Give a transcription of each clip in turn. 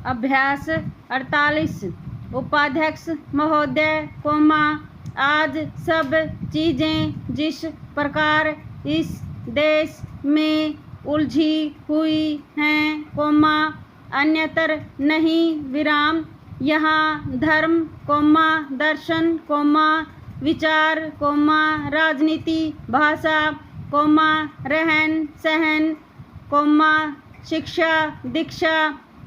अभ्यास 48। उपाध्यक्ष महोदय, आज सब चीज़ें जिस प्रकार इस देश में उलझी हुई हैं, अन्यतर नहीं, यहाँ धर्म, दर्शन, विचार, राजनीति, भाषा, रहन सहन, शिक्षा, दीक्षा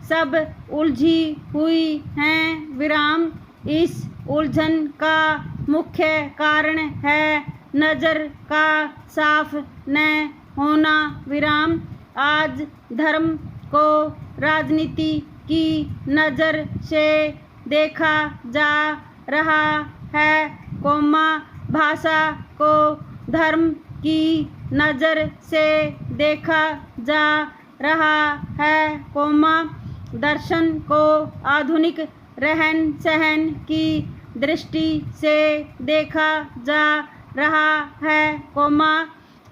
सब उलझी हुई हैं, इस उलझन का मुख्य कारण है नज़र का साफ न होना, आज धर्म को राजनीति की नज़र से देखा जा रहा है, भाषा को धर्म की नज़र से देखा जा रहा है, दर्शन को आधुनिक रहन सहन की दृष्टि से देखा जा रहा है,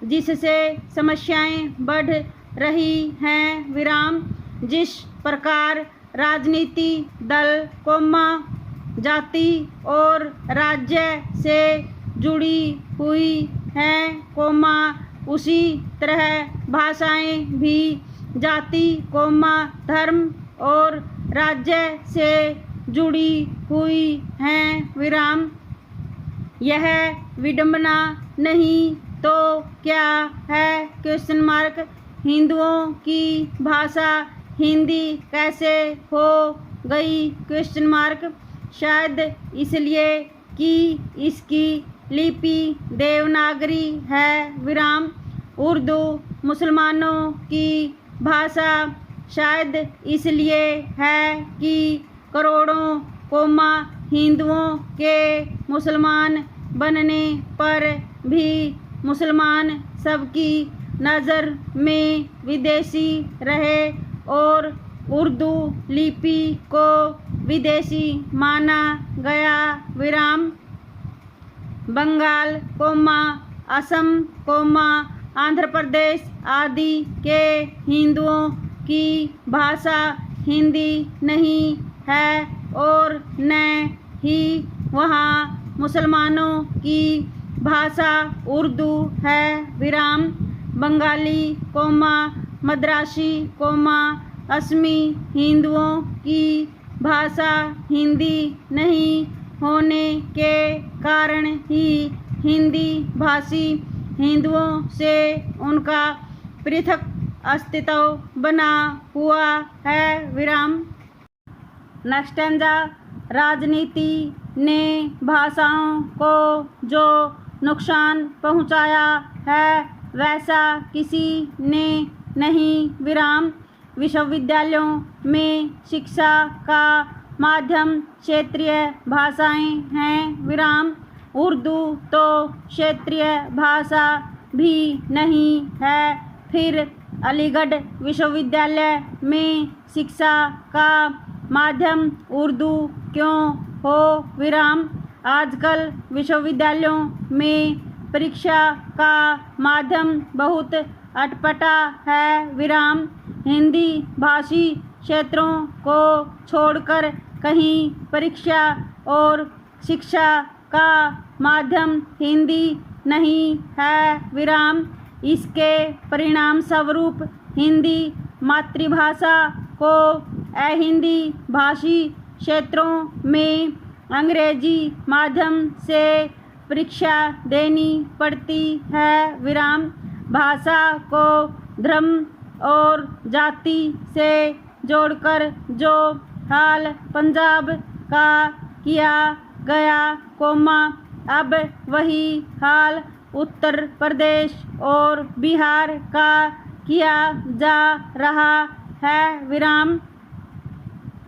जिससे समस्याएं बढ़ रही हैं, जिस प्रकार राजनीति दल, जाति और राज्य से जुड़ी हुई हैं, उसी तरह भाषाएं भी जाति, धर्म और राज्य से जुड़ी हुई हैं, यह विडंबना नहीं तो क्या है? हिंदुओं की भाषा हिंदी कैसे हो गई? शायद इसलिए कि इसकी लिपि देवनागरी है, उर्दू मुसलमानों की भाषा शायद इसलिए है कि करोड़ों हिंदुओं के मुसलमान बनने पर भी मुसलमान सबकी नज़र में विदेशी रहे और उर्दू लिपि को विदेशी माना गया, बंगाल, असम, आंध्र प्रदेश आदि के हिंदुओं की भाषा हिंदी नहीं है और न ही वहाँ मुसलमानों की भाषा उर्दू है, बंगाली, मद्रासी, असमी हिंदुओं की भाषा हिंदी नहीं होने के कारण ही हिंदी भाषी हिंदुओं से उनका पृथक अस्तित्व बना हुआ है, नक्शंजा राजनीति ने भाषाओं को जो नुकसान पहुंचाया है वैसा किसी ने नहीं, विश्वविद्यालयों में शिक्षा का माध्यम क्षेत्रीय भाषाएं हैं, उर्दू तो क्षेत्रीय भाषा भी नहीं है, फिर अलीगढ़ विश्वविद्यालय में शिक्षा का माध्यम उर्दू क्यों हो, आजकल विश्वविद्यालयों में परीक्षा का माध्यम बहुत अटपटा है, हिंदी भाषी क्षेत्रों को छोड़कर कहीं परीक्षा और शिक्षा का माध्यम हिंदी नहीं है, इसके परिणाम स्वरूप हिंदी मातृभाषा को अहिंदी भाषी क्षेत्रों में अंग्रेजी माध्यम से परीक्षा देनी पड़ती है, भाषा को धर्म और जाति से जोड़कर जो हाल पंजाब का किया गया, अब वही हाल उत्तर प्रदेश और बिहार का किया जा रहा है,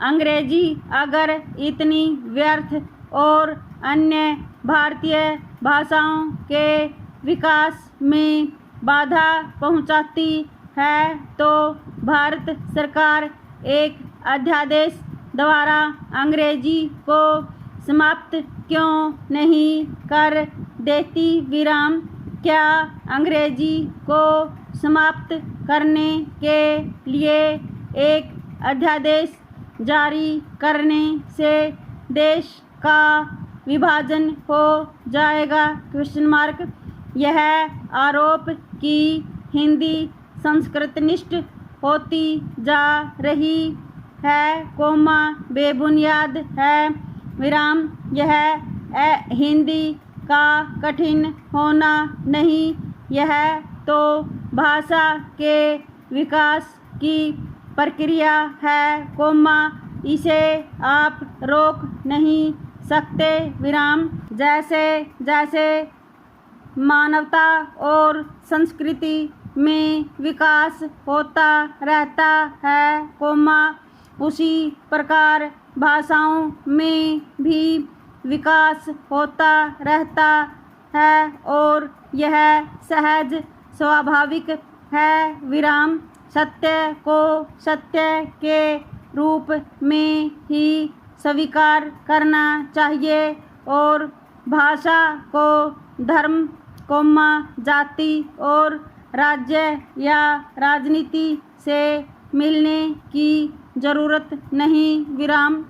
अंग्रेजी अगर इतनी व्यर्थ और अन्य भारतीय भाषाओं के विकास में बाधा पहुंचाती है तो भारत सरकार एक अध्यादेश द्वारा अंग्रेजी को समाप्त क्यों नहीं कर देती, क्या अंग्रेजी को समाप्त करने के लिए एक अध्यादेश जारी करने से देश का विभाजन हो जाएगा? Question mark. यह आरोप कि हिंदी संस्कृतनिष्ठ होती जा रही है, बेबुनियाद है, विराम। यह हिंदी का कठिन होना नहीं, यह तो भाषा के विकास की प्रक्रिया है, इसे आप रोक नहीं सकते, विराम। जैसे जैसे मानवता और संस्कृति में विकास होता रहता है, उसी प्रकार भाषाओं में भी विकास होता रहता है और यह सहज स्वाभाविक है, विराम। सत्य को सत्य के रूप में ही स्वीकार करना चाहिए और भाषा को धर्म, जाति और राज्य या राजनीति से मिलने की जरूरत नहीं, विराम।